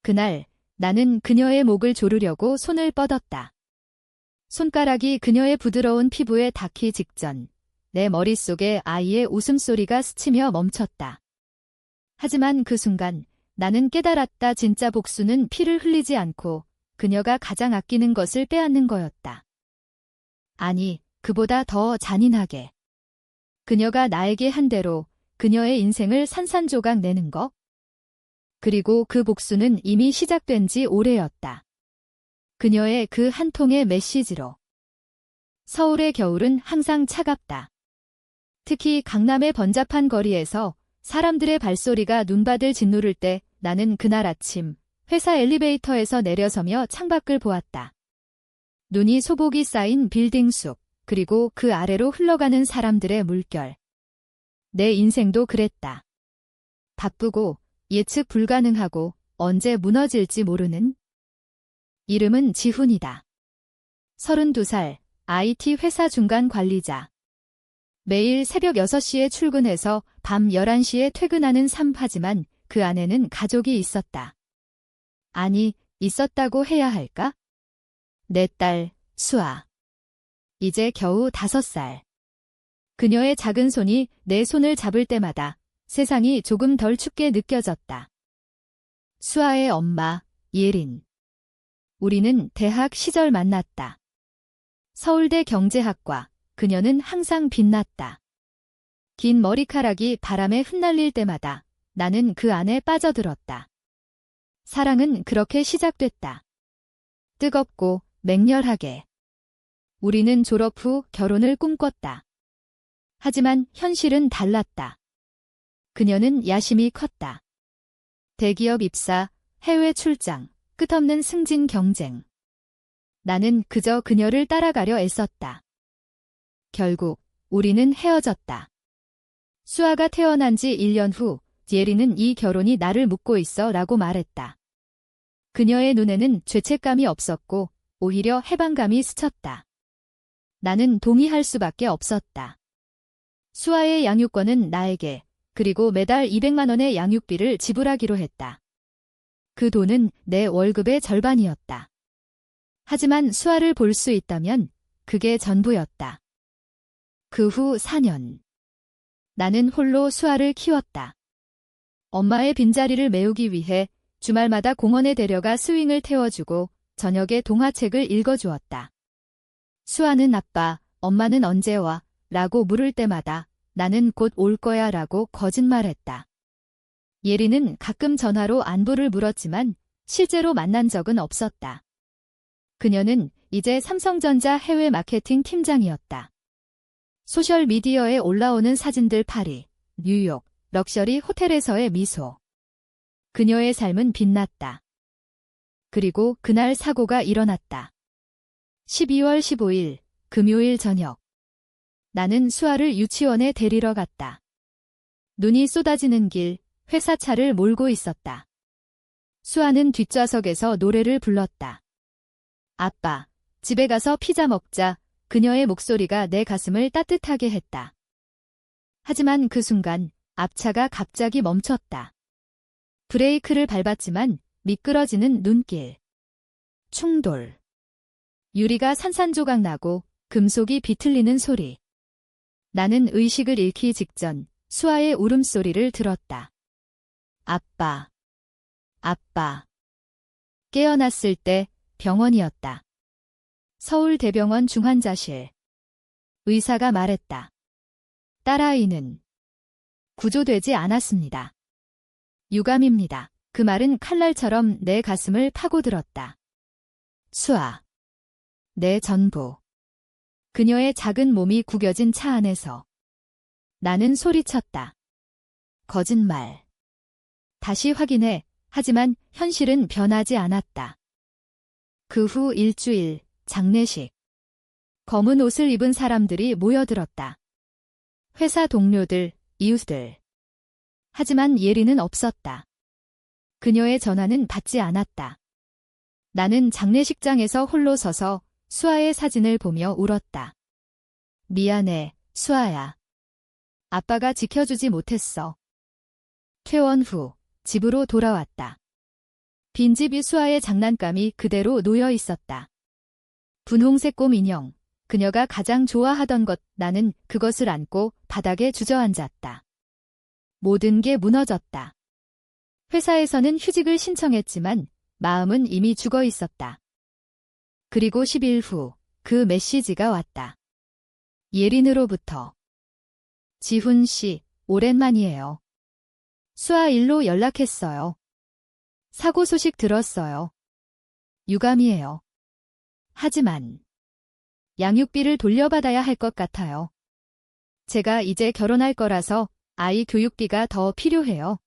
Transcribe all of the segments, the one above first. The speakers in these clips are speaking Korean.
그날 나는 그녀의 목을 조르려고 손을 뻗었다. 손가락이 그녀의 부드러운 피부에 닿기 직전 내 머릿속에 아이의 웃음소리가 스치며 멈췄다. 하지만 그 순간 나는 깨달았다. 진짜 복수는 피를 흘리지 않고 그녀가 가장 아끼는 것을 빼앗는 거였다. 아니, 그보다 더 잔인하게. 그녀가 나에게 한 대로 그녀의 인생을 산산조각 내는 거? 그리고 그 복수는 이미 시작된 지 오래였다. 그녀의 그 한 통의 메시지로. 서울의 겨울은 항상 차갑다. 특히 강남의 번잡한 거리에서 사람들의 발소리가 눈밭을 짓누를 때 나는 그날 아침 회사 엘리베이터에서 내려서며 창밖을 보았다. 눈이 소복이 쌓인 빌딩 숲, 그리고 그 아래로 흘러가는 사람들의 물결. 내 인생도 그랬다. 바쁘고 예측 불가능하고 언제 무너질지 모르는. 이름은 지훈이다. 32살, IT 회사 중간 관리자. 매일 새벽 6시에 출근해서 밤 11시에 퇴근하는 삶. 하지만 그 안에는 가족이 있었다. 아니, 있었다고 해야 할까? 내 딸, 수아. 이제 겨우 5살. 그녀의 작은 손이 내 손을 잡을 때마다 세상이 조금 덜 춥게 느껴졌다. 수아의 엄마, 예린. 우리는 대학 시절 만났다. 서울대 경제학과. 그녀는 항상 빛났다. 긴 머리카락이 바람에 흩날릴 때마다 나는 그 안에 빠져들었다. 사랑은 그렇게 시작됐다. 뜨겁고 맹렬하게. 우리는 졸업 후 결혼을 꿈꿨다. 하지만 현실은 달랐다. 그녀는 야심이 컸다. 대기업 입사, 해외 출장, 끝없는 승진 경쟁. 나는 그저 그녀를 따라가려 애썼다. 결국 우리는 헤어졌다. 수아가 태어난 지 1년 후 예린은 이 결혼이 나를 묶고 있어 라고 말했다. 그녀의 눈에는 죄책감이 없었고 오히려 해방감이 스쳤다. 나는 동의할 수밖에 없었다. 수아의 양육권은 나에게, 그리고 매달 200만 원의 양육비를 지불하기로 했다. 그 돈은 내 월급의 절반이었다. 하지만 수아를 볼 수 있다면 그게 전부였다. 그 후 4년. 나는 홀로 수아를 키웠다. 엄마의 빈자리를 메우기 위해 주말마다 공원에 데려가 스윙을 태워주고 저녁에 동화책을 읽어주었다. 수아는 아빠, 엄마는 언제 와? 라고 물을 때마다 나는 곧 올 거야 라고 거짓말했다. 예린은 가끔 전화로 안부를 물었지만 실제로 만난 적은 없었다. 그녀는 이제 삼성전자 해외 마케팅 팀장이었다. 소셜미디어에 올라오는 사진들 파리, 뉴욕, 럭셔리 호텔에서의 미소. 그녀의 삶은 빛났다. 그리고 그날 사고가 일어났다. 12월 15일, 금요일 저녁. 나는 수아를 유치원에 데리러 갔다. 눈이 쏟아지는 길, 회사 차를 몰고 있었다. 수아는 뒷좌석에서 노래를 불렀다. 아빠, 집에 가서 피자 먹자. 그녀의 목소리가 내 가슴을 따뜻하게 했다. 하지만 그 순간 앞차가 갑자기 멈췄다. 브레이크를 밟았지만 미끄러지는 눈길. 충돌. 유리가 산산조각 나고 금속이 비틀리는 소리. 나는 의식을 잃기 직전 수아의 울음소리를 들었다. 아빠. 아빠. 깨어났을 때 병원이었다. 서울대병원 중환자실. 의사가 말했다. 딸아이는 구조되지 않았습니다. 유감입니다. 그 말은 칼날처럼 내 가슴을 파고들었다. 수아. 내 전부. 그녀의 작은 몸이 구겨진 차 안에서. 나는 소리쳤다. 거짓말. 다시 확인해. 하지만 현실은 변하지 않았다. 그 후 일주일. 장례식. 검은 옷을 입은 사람들이 모여들었다. 회사 동료들, 이웃들. 하지만 예린은 없었다. 그녀의 전화는 받지 않았다. 나는 장례식장에서 홀로 서서 수아의 사진을 보며 울었다. 미안해, 수아야. 아빠가 지켜주지 못했어. 퇴원 후 집으로 돌아왔다. 빈집 수아의 장난감이 그대로 놓여 있었다. 분홍색 곰 인형, 그녀가 가장 좋아하던 것. 나는 그것을 안고 바닥에 주저앉았다. 모든 게 무너졌다. 회사에서는 휴직을 신청했지만 마음은 이미 죽어 있었다. 그리고 10일 후 그 메시지가 왔다. 예린으로부터. 지훈 씨, 오랜만이에요. 수아 일로 연락했어요. 사고 소식 들었어요. 유감이에요. 하지만 양육비를 돌려받아야 할 것 같아요. 제가 이제 결혼할 거라서 아이 교육비가 더 필요해요.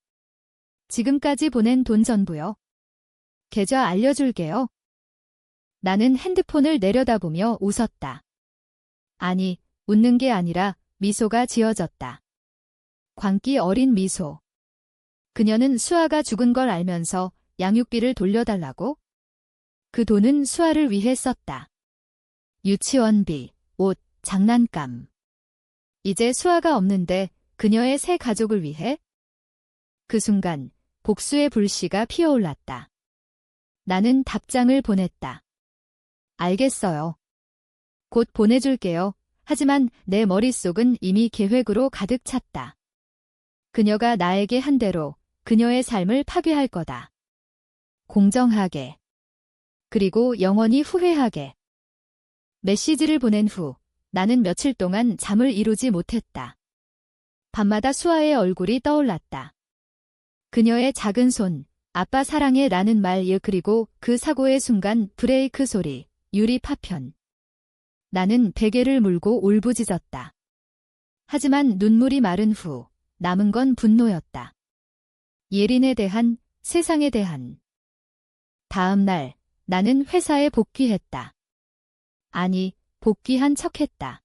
지금까지 보낸 돈 전부요. 계좌 알려줄게요. 나는 핸드폰을 내려다보며 웃었다. 아니, 웃는 게 아니라 미소가 지어졌다. 광기 어린 미소. 그녀는 수아가 죽은 걸 알면서 양육비를 돌려달라고? 그 돈은 수아를 위해 썼다. 유치원비, 옷, 장난감. 이제 수아가 없는데 그녀의 새 가족을 위해? 그 순간 복수의 불씨가 피어올랐다. 나는 답장을 보냈다. 알겠어요. 곧 보내줄게요. 하지만 내 머릿속은 이미 계획으로 가득 찼다. 그녀가 나에게 한 대로 그녀의 삶을 파괴할 거다. 공정하게. 그리고 영원히 후회하게. 메시지를 보낸 후 나는 며칠 동안 잠을 이루지 못했다. 밤마다 수아의 얼굴이 떠올랐다. 그녀의 작은 손, 아빠 사랑해 라는 말, 그리고 그 사고의 순간 브레이크 소리, 유리 파편. 나는 베개를 물고 울부짖었다. 하지만 눈물이 마른 후 남은 건 분노였다. 예린에 대한, 세상에 대한. 다음 날 나는 회사에 복귀했다. 아니, 복귀한 척했다.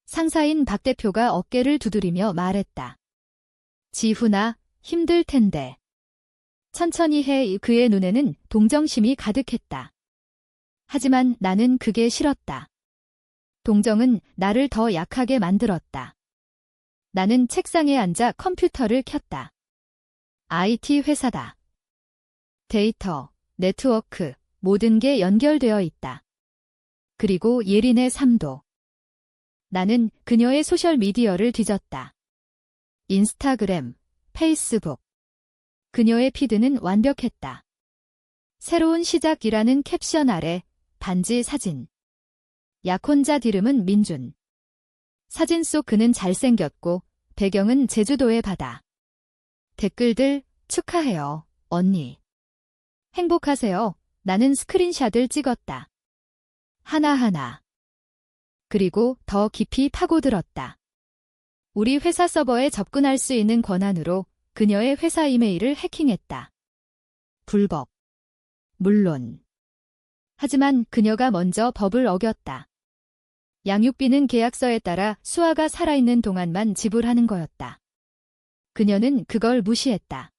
상사인 박 대표가 어깨를 두드리며 말했다. 지훈아, 힘들 텐데. 천천히 해. 그의 눈에는 동정심이 가득했다. 하지만 나는 그게 싫었다. 동정은 나를 더 약하게 만들었다. 나는 책상에 앉아 컴퓨터를 켰다. IT 회사다. 데이터, 네트워크, 모든 게 연결되어 있다. 그리고 예린의 삶도. 나는 그녀의 소셜미디어를 뒤졌다. 인스타그램, 페이스북. 그녀의 피드는 완벽했다. 새로운 시작이라는 캡션 아래 반지 사진. 약혼자 디름은 민준. 사진 속 그는 잘생겼고 배경은 제주도의 바다. 댓글들 축하해요, 언니. 행복하세요. 나는 스크린샷을 찍었다. 하나하나. 그리고 더 깊이 파고들었다. 우리 회사 서버에 접근할 수 있는 권한으로 그녀의 회사 이메일을 해킹했다. 불법. 물론. 하지만 그녀가 먼저 법을 어겼다. 양육비는 계약서에 따라 수아가 살아있는 동안만 지불하는 거였다. 그녀는 그걸 무시했다.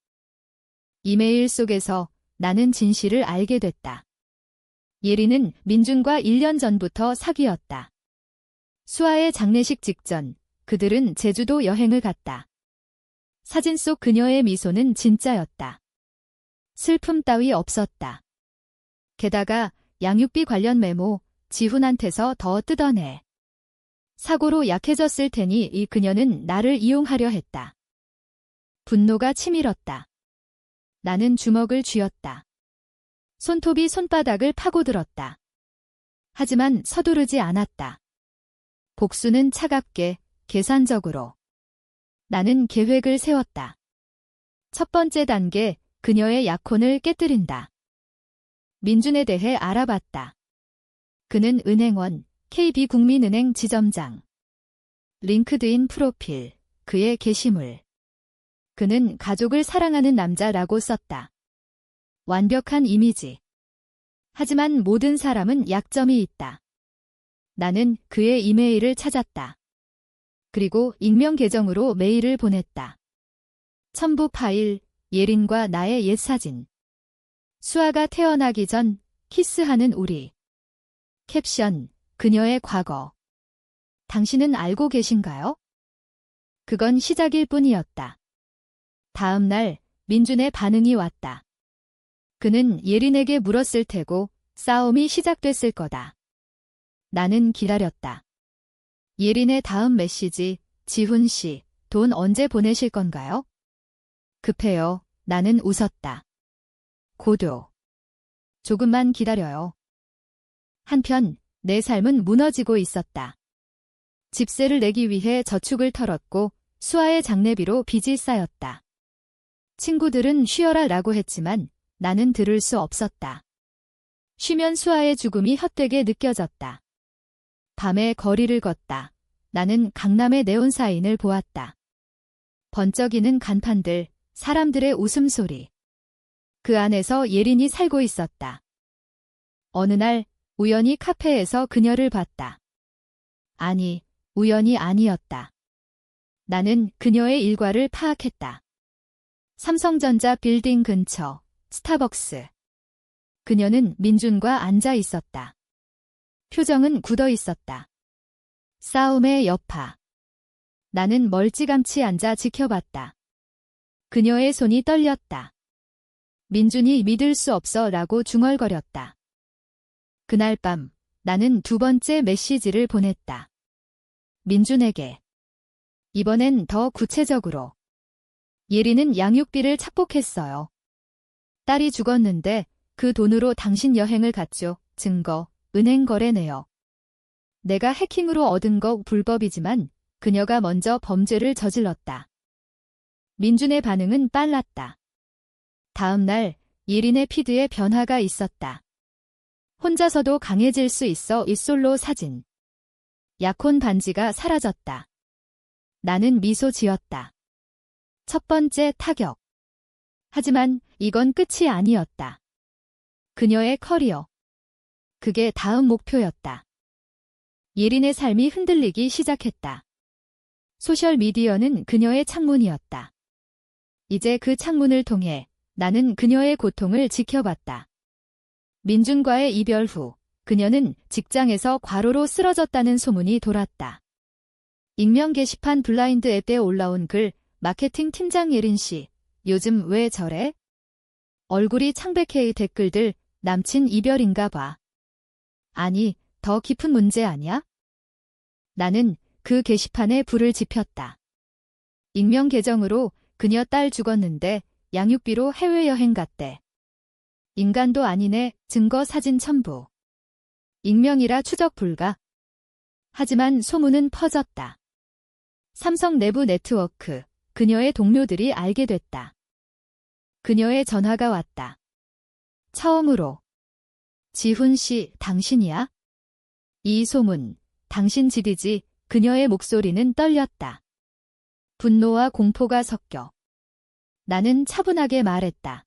이메일 속에서 나는 진실을 알게 됐다. 예린은 민준과 1년 전부터 사귀었다. 수아의 장례식 직전 그들은 제주도 여행을 갔다. 사진 속 그녀의 미소는 진짜였다. 슬픔 따위 없었다. 게다가 양육비 관련 메모, 지훈한테서 더 뜯어내. 사고로 약해졌을 테니 이 그녀는 나를 이용하려 했다. 분노가 치밀었다. 나는 주먹을 쥐었다. 손톱이 손바닥을 파고들었다. 하지만 서두르지 않았다. 복수는 차갑게, 계산적으로. 나는 계획을 세웠다. 첫 번째 단계, 그녀의 약혼을 깨뜨린다. 민준에 대해 알아봤다. 그는 은행원, KB국민은행 지점장. 링크드인 프로필, 그의 게시물. 그는 가족을 사랑하는 남자라고 썼다. 완벽한 이미지. 하지만 모든 사람은 약점이 있다. 나는 그의 이메일을 찾았다. 그리고 익명 계정으로 메일을 보냈다. 첨부 파일, 예린과 나의 옛 사진. 수아가 태어나기 전 키스하는 우리. 캡션, 그녀의 과거. 당신은 알고 계신가요? 그건 시작일 뿐이었다. 다음 날 민준의 반응이 왔다. 그는 예린에게 물었을 테고 싸움이 시작됐을 거다. 나는 기다렸다. 예린의 다음 메시지, 지훈 씨, 돈 언제 보내실 건가요? 급해요. 나는 웃었다. 고도. 조금만 기다려요. 한편 내 삶은 무너지고 있었다. 집세를 내기 위해 저축을 털었고 수아의 장례비로 빚이 쌓였다. 친구들은 쉬어라 라고 했지만 나는 들을 수 없었다. 쉬면 수아의 죽음이 헛되게 느껴졌다. 밤에 거리를 걷다. 나는 강남의 네온 사인을 보았다. 번쩍이는 간판들, 사람들의 웃음소리. 그 안에서 예린이 살고 있었다. 어느 날 우연히 카페에서 그녀를 봤다. 아니, 우연이 아니었다. 나는 그녀의 일과를 파악했다. 삼성전자 빌딩 근처, 스타벅스. 그녀는 민준과 앉아 있었다. 표정은 굳어 있었다. 싸움의 여파. 나는 멀찌감치 앉아 지켜봤다. 그녀의 손이 떨렸다. 민준이 믿을 수 없어 라고 중얼거렸다. 그날 밤 나는 두 번째 메시지를 보냈다. 민준에게. 이번엔 더 구체적으로. 예린은 양육비를 착복했어요. 딸이 죽었는데 그 돈으로 당신 여행을 갔죠. 증거, 은행 거래 내역. 내가 해킹으로 얻은 거 불법이지만 그녀가 먼저 범죄를 저질렀다. 민준의 반응은 빨랐다. 다음 날 예린의 피드에 변화가 있었다. 혼자서도 강해질 수 있어 이 솔로 사진. 약혼 반지가 사라졌다. 나는 미소 지었다. 첫 번째 타격. 하지만 이건 끝이 아니었다. 그녀의 커리어. 그게 다음 목표였다. 예린의 삶이 흔들리기 시작했다. 소셜미디어는 그녀의 창문이었다. 이제 그 창문을 통해 나는 그녀의 고통을 지켜봤다. 민준과의 이별 후 그녀는 직장에서 과로로 쓰러졌다는 소문이 돌았다. 익명 게시판 블라인드 앱에 올라온 글, 마케팅 팀장 예린 씨, 요즘 왜 저래? 얼굴이 창백해. 댓글들, 남친 이별인가 봐. 아니, 더 깊은 문제 아니야? 나는 그 게시판에 불을 지폈다. 익명 계정으로 그녀 딸 죽었는데 양육비로 해외여행 갔대. 인간도 아니네. 증거 사진 첨부. 익명이라 추적 불가. 하지만 소문은 퍼졌다. 삼성 내부 네트워크, 그녀의 동료들이 알게 됐다. 그녀의 전화가 왔다. 처음으로. 지훈 씨, 당신이야? 이 소문, 당신 집이지. 그녀의 목소리는 떨렸다. 분노와 공포가 섞여. 나는 차분하게 말했다.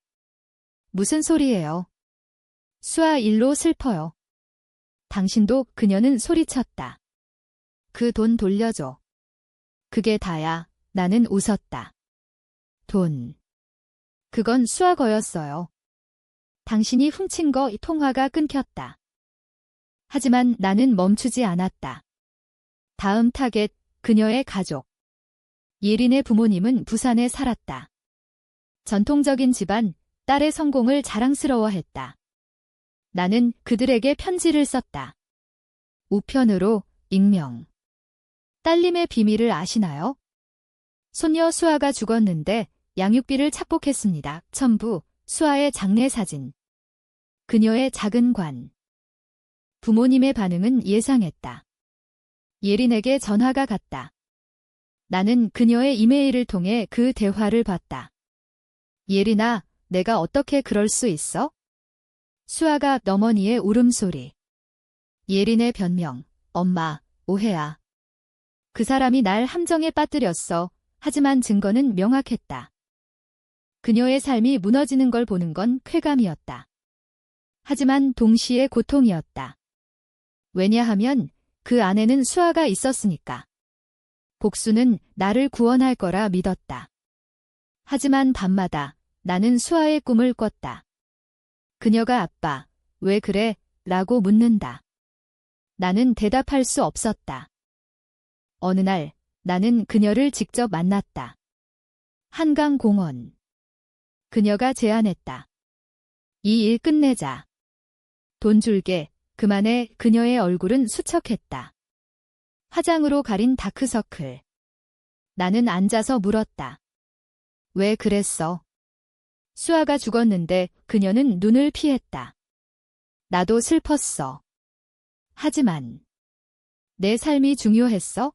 무슨 소리예요? 수아 일로 슬퍼요. 당신도. 그녀는 소리쳤다. 그 돈 돌려줘. 그게 다야. 나는 웃었다. 돈. 그건 수아 거였어요. 당신이 훔친 거. 통화가 끊겼다. 하지만 나는 멈추지 않았다. 다음 타겟, 그녀의 가족. 예린의 부모님은 부산에 살았다. 전통적인 집안, 딸의 성공을 자랑스러워했다. 나는 그들에게 편지를 썼다. 우편으로, 익명. 딸님의 비밀을 아시나요? 손녀 수아가 죽었는데 양육비를 착복했습니다. 첨부, 수아의 장례 사진. 그녀의 작은 관. 부모님의 반응은 예상했다. 예린에게 전화가 갔다. 나는 그녀의 이메일을 통해 그 대화를 봤다. 예린아, 내가 어떻게 그럴 수 있어? 수아가 어머니의 울음소리. 예린의 변명. 엄마, 오해야. 그 사람이 날 함정에 빠뜨렸어. 하지만 증거는 명확했다. 그녀의 삶이 무너지는 걸 보는 건 쾌감이었다. 하지만 동시에 고통이었다. 왜냐하면 그 안에는 수아가 있었으니까. 복수는 나를 구원할 거라 믿었다. 하지만 밤마다 나는 수아의 꿈을 꿨다. 그녀가 아빠, 왜 그래? 라고 묻는다. 나는 대답할 수 없었다. 어느 날 나는 그녀를 직접 만났다. 한강공원. 그녀가 제안했다. 이 일 끝내자. 돈 줄게. 그만해. 그녀의 얼굴은 수척했다. 화장으로 가린 다크서클. 나는 앉아서 물었다. 왜 그랬어? 수아가 죽었는데 그녀는 눈을 피했다. 나도 슬펐어. 하지만 내 삶이 중요했어?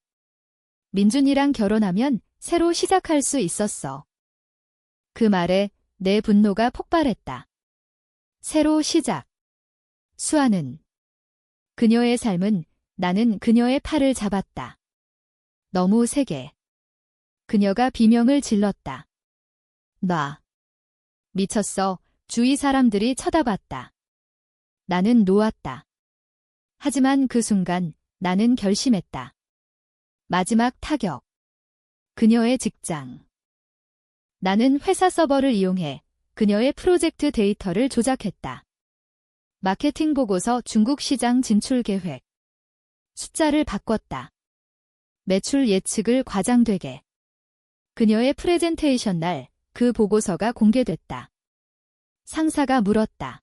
민준이랑 결혼하면 새로 시작할 수 있었어. 그 말에 내 분노가 폭발했다. 새로 시작. 수아는 그녀의 삶은 나는 그녀의 팔을 잡았다. 너무 세게. 그녀가 비명을 질렀다. 나. 미쳤어. 주위 사람들이 쳐다봤다. 나는 놓았다. 하지만 그 순간 나는 결심했다. 마지막 타격. 그녀의 직장. 나는 회사 서버를 이용해 그녀의 프로젝트 데이터를 조작했다. 마케팅 보고서 중국 시장 진출 계획. 숫자를 바꿨다. 매출 예측을 과장되게. 그녀의 프레젠테이션 날 그 보고서가 공개됐다. 상사가 물었다.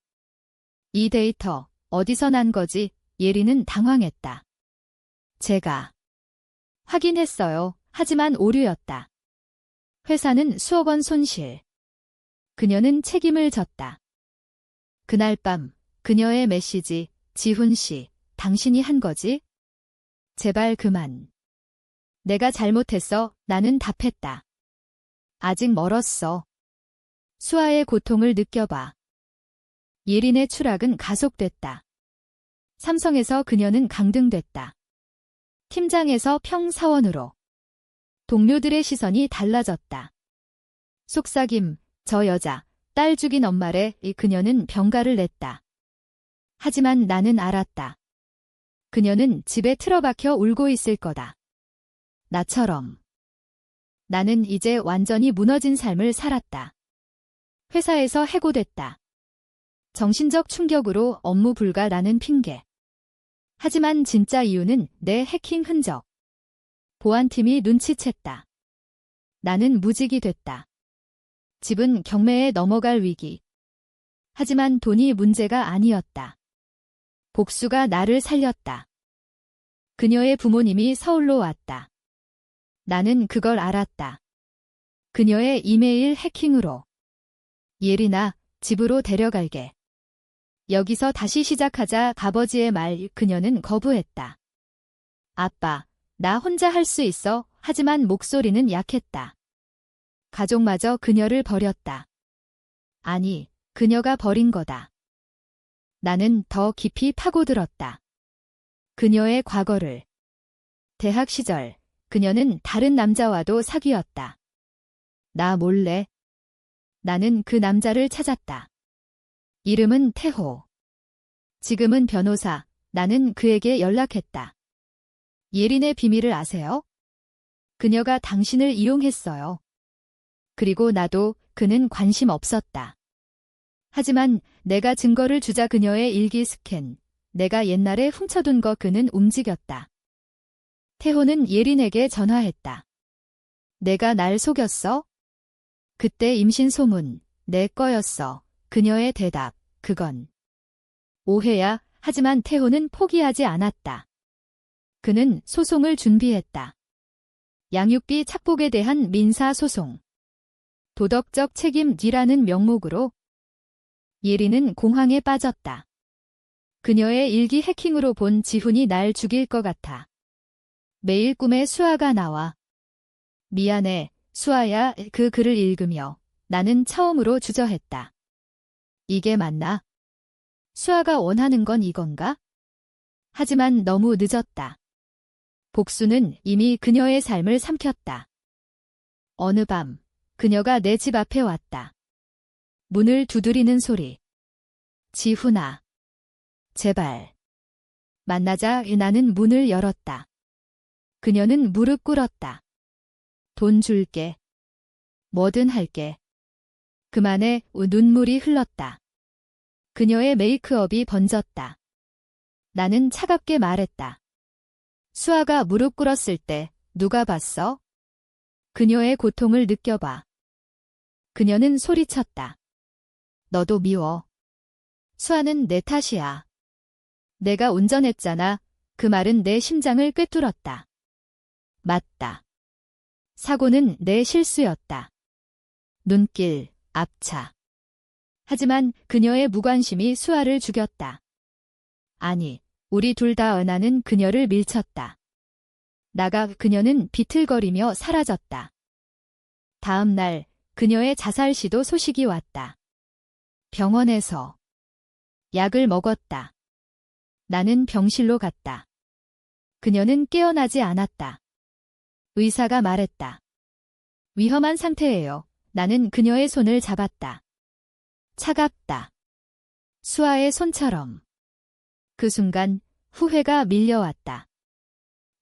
이 데이터 어디서 난 거지? 예리는 당황했다. 제가 확인했어요. 하지만 오류였다. 회사는 수억 원 손실. 그녀는 책임을 졌다. 그날 밤 그녀의 메시지, 지훈 씨, 당신이 한 거지? 제발 그만. 내가 잘못했어. 나는 답했다. 아직 멀었어. 수아의 고통을 느껴봐. 예린의 추락은 가속됐다. 삼성에서 그녀는 강등됐다. 팀장에서 평사원으로. 동료들의 시선이 달라졌다. 속삭임, 저 여자, 딸 죽인 엄마래. 그녀는 병가를 냈다. 하지만 나는 알았다. 그녀는 집에 틀어박혀 울고 있을 거다. 나처럼. 나는 이제 완전히 무너진 삶을 살았다. 회사에서 해고됐다. 정신적 충격으로 업무 불가라는 핑계. 하지만 진짜 이유는 내 해킹 흔적. 보안팀이 눈치챘다. 나는 무직이 됐다. 집은 경매에 넘어갈 위기. 하지만 돈이 문제가 아니었다. 복수가 나를 살렸다. 그녀의 부모님이 서울로 왔다. 나는 그걸 알았다. 그녀의 이메일 해킹으로. 예린아, 집으로 데려갈게. 여기서 다시 시작하자. 아버지의 말. 그녀는 거부했다. 아빠, 나 혼자 할 수 있어. 하지만 목소리는 약했다. 가족마저 그녀를 버렸다. 아니, 그녀가 버린 거다. 나는 더 깊이 파고들었다. 그녀의 과거를. 대학 시절, 그녀는 다른 남자와도 사귀었다. 나 몰래. 나는 그 남자를 찾았다. 이름은 태호. 지금은 변호사. 나는 그에게 연락했다. 예린의 비밀을 아세요? 그녀가 당신을 이용했어요. 그리고 나도. 그는 관심 없었다. 하지만 내가 증거를 주자. 그녀의 일기 스캔. 내가 옛날에 훔쳐둔 거. 그는 움직였다. 태호는 예린에게 전화했다. 내가 날 속였어? 그때 임신 소문. 내 거였어. 그녀의 대답. 그건 오해야. 하지만 태호는 포기하지 않았다. 그는 소송을 준비했다. 양육비 착복에 대한 민사소송. 도덕적 책임이라는 명목으로. 예린은 공황에 빠졌다. 그녀의 일기 해킹으로 본 지훈이 날 죽일 것 같아. 매일 꿈에 수아가 나와. 미안해, 수아야. 그 글을 읽으며 나는 처음으로 주저했다. 이게 맞나? 수아가 원하는 건 이건가? 하지만 너무 늦었다. 복수는 이미 그녀의 삶을 삼켰다. 어느 밤, 그녀가 내 집 앞에 왔다. 문을 두드리는 소리. 지훈아. 제발. 만나자. 나는 문을 열었다. 그녀는 무릎 꿇었다. 돈 줄게. 뭐든 할게. 그만해. 눈물이 흘렀다. 그녀의 메이크업이 번졌다. 나는 차갑게 말했다. 수아가 무릎 꿇었을 때 누가 봤어? 그녀의 고통을 느껴봐. 그녀는 소리쳤다. 너도 미워. 수아는 내 탓이야. 내가 운전했잖아. 그 말은 내 심장을 꿰뚫었다. 맞다. 사고는 내 실수였다. 눈길, 앞차. 하지만 그녀의 무관심이 수아를 죽였다. 아니, 우리 둘 다 은하는 그녀를 밀쳤다. 나가 그녀는 비틀거리며 사라졌다. 다음 날 그녀의 자살 시도 소식이 왔다. 병원에서 약을 먹었다. 나는 병실로 갔다. 그녀는 깨어나지 않았다. 의사가 말했다. 위험한 상태예요. 나는 그녀의 손을 잡았다. 차갑다. 수아의 손처럼. 그 순간 후회가 밀려왔다.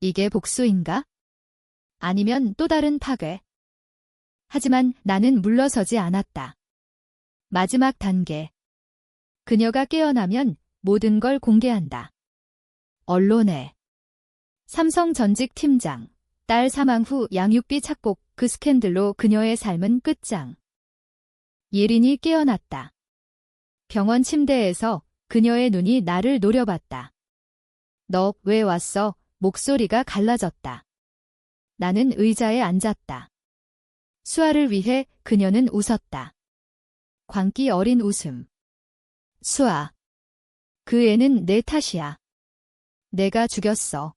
이게 복수인가? 아니면 또 다른 파괴? 하지만 나는 물러서지 않았다. 마지막 단계. 그녀가 깨어나면 모든 걸 공개한다. 언론에. 삼성 전직 팀장, 딸 사망 후 양육비 착복, 그 스캔들로 그녀의 삶은 끝장. 예린이 깨어났다. 병원 침대에서 그녀의 눈이 나를 노려봤다. 너 왜 왔어? 목소리가 갈라졌다. 나는 의자에 앉았다. 수아를 위해 그녀는 웃었다. 광기 어린 웃음. 수아. 그 애는 내 탓이야. 내가 죽였어.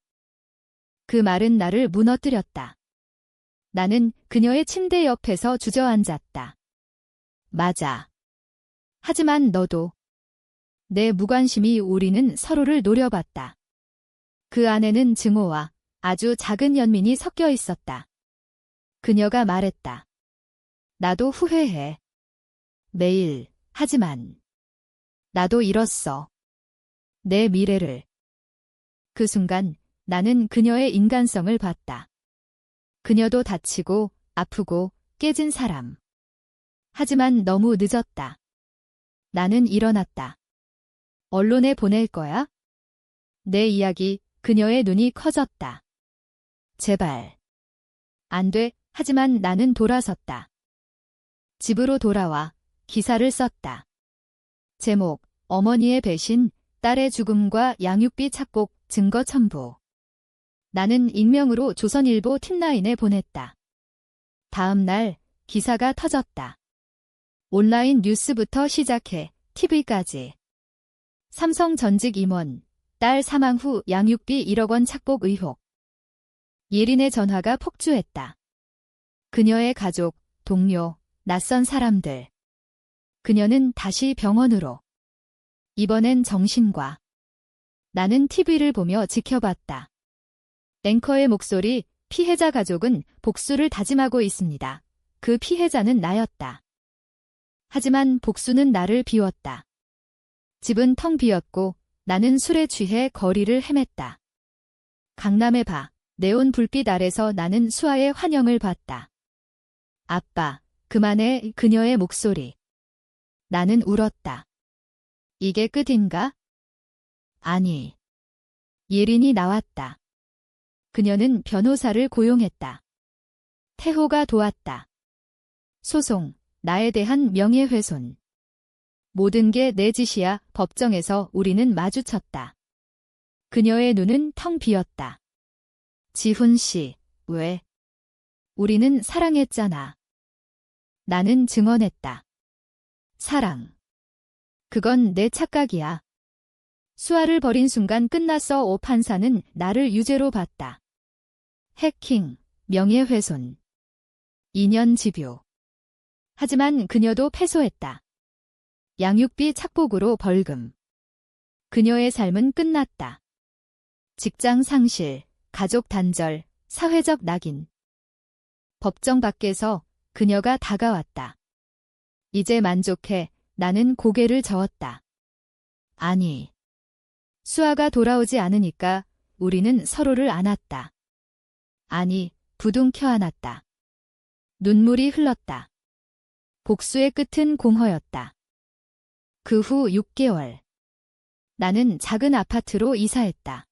그 말은 나를 무너뜨렸다. 나는 그녀의 침대 옆에서 주저앉았다. 맞아. 하지만 너도. 내 무관심이 우리는 서로를 노려봤다. 그 안에는 증오와 아주 작은 연민이 섞여 있었다. 그녀가 말했다. 나도 후회해. 매일. 하지만 나도 잃었어. 내 미래를. 그 순간 나는 그녀의 인간성을 봤다. 그녀도 다치고 아프고 깨진 사람. 하지만 너무 늦었다. 나는 일어났다. 언론에 보낼 거야? 내 이야기. 그녀의 눈이 커졌다. 제발. 안 돼. 하지만 나는 돌아섰다. 집으로 돌아와 기사를 썼다. 제목, 어머니의 배신, 딸의 죽음과 양육비 착복, 증거 첨부. 나는 익명으로 조선일보 팁라인에 보냈다. 다음 날 기사가 터졌다. 온라인 뉴스부터 시작해 TV까지. 삼성 전직 임원, 딸 사망 후 양육비 1억 원 착복 의혹. 예린의 전화가 폭주했다. 그녀의 가족, 동료, 낯선 사람들. 그녀는 다시 병원으로. 이번엔 정신과. 나는 TV를 보며 지켜봤다. 앵커의 목소리, 피해자 가족은 복수를 다짐하고 있습니다. 그 피해자는 나였다. 하지만 복수는 나를 비웠다. 집은 텅 비었고 나는 술에 취해 거리를 헤맸다. 강남의 바, 네온 불빛 아래서 나는 수아의 환영을 봤다. 아빠, 그만해. 그녀의 목소리. 나는 울었다. 이게 끝인가? 아니. 예린이 나왔다. 그녀는 변호사를 고용했다. 태호가 도왔다. 소송, 나에 대한 명예훼손. 모든 게 내 짓이야. 법정에서 우리는 마주쳤다. 그녀의 눈은 텅 비었다. 지훈 씨, 왜? 우리는 사랑했잖아. 나는 증언했다. 사랑. 그건 내 착각이야. 수아를 버린 순간 끝났어. 오 판사는 나를 유죄로 봤다. 해킹, 명예훼손, 2년 집요. 하지만 그녀도 패소했다. 양육비 착복으로 벌금. 그녀의 삶은 끝났다. 직장 상실, 가족 단절, 사회적 낙인. 법정 밖에서 그녀가 다가왔다. 이제 만족해. 나는 고개를 저었다. 아니. 수아가 돌아오지 않으니까 우리는 서로를 안았다. 아니, 부둥켜 안았다. 눈물이 흘렀다. 복수의 끝은 공허였다. 그 후 6개월. 나는 작은 아파트로 이사했다.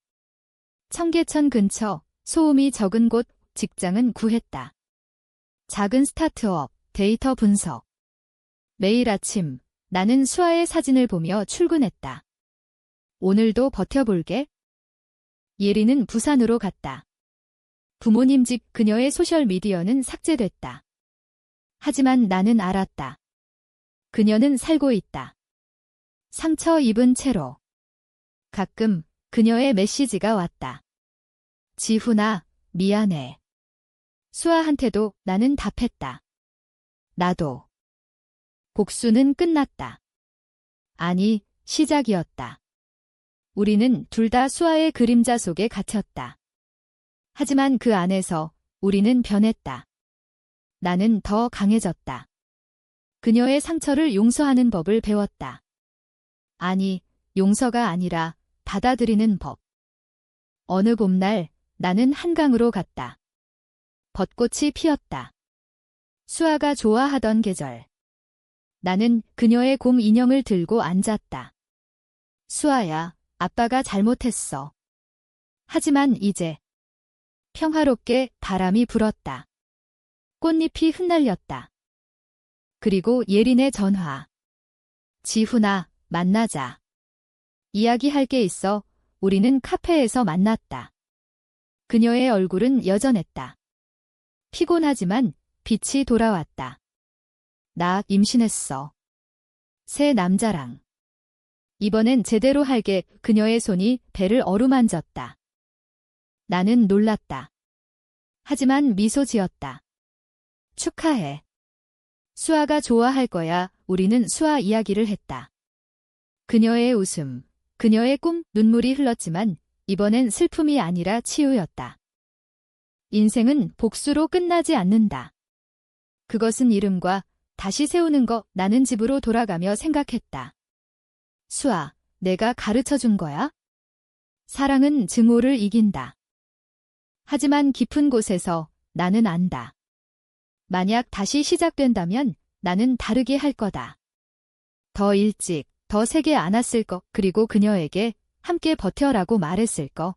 청계천 근처, 소음이 적은 곳, 직장은 구했다. 작은 스타트업, 데이터 분석. 매일 아침 나는 수아의 사진을 보며 출근했다. 오늘도 버텨볼게. 예리는 부산으로 갔다. 부모님 집 그녀의 소셜미디어는 삭제됐다. 하지만 나는 알았다. 그녀는 살고 있다. 상처 입은 채로. 가끔 그녀의 메시지가 왔다. 지훈아, 미안해. 수아한테도 나는 답했다. 나도. 복수는 끝났다. 아니, 시작이었다. 우리는 둘 다 수아의 그림자 속에 갇혔다. 하지만 그 안에서 우리는 변했다. 나는 더 강해졌다. 그녀의 상처를 용서하는 법을 배웠다. 아니, 용서가 아니라 받아들이는 법. 어느 봄날 나는 한강으로 갔다. 벚꽃이 피었다. 수아가 좋아하던 계절. 나는 그녀의 곰 인형을 들고 앉았다. 수아야, 아빠가 잘못했어. 하지만 이제 평화롭게 바람이 불었다. 꽃잎이 흩날렸다. 그리고 예린의 전화. 지훈아, 만나자. 이야기할 게 있어. 우리는 카페에서 만났다. 그녀의 얼굴은 여전했다. 피곤하지만 빛이 돌아왔다. 나 임신했어. 새 남자랑. 이번엔 제대로 할게. 그녀의 손이 배를 어루만졌다. 나는 놀랐다. 하지만 미소 지었다. 축하해. 수아가 좋아할 거야. 우리는 수아 이야기를 했다. 그녀의 웃음, 그녀의 꿈, 눈물이 흘렀지만 이번엔 슬픔이 아니라 치유였다. 인생은 복수로 끝나지 않는다. 그것은 이름과 다시 세우는 거. 나는 집으로 돌아가며 생각했다. 수아, 내가 가르쳐 준 거야? 사랑은 증오를 이긴다. 하지만 깊은 곳에서 나는 안다. 만약 다시 시작된다면 나는 다르게 할 거다. 더 일찍, 더 세게 안았을 거, 그리고 그녀에게 함께 버텨라고 말했을 거.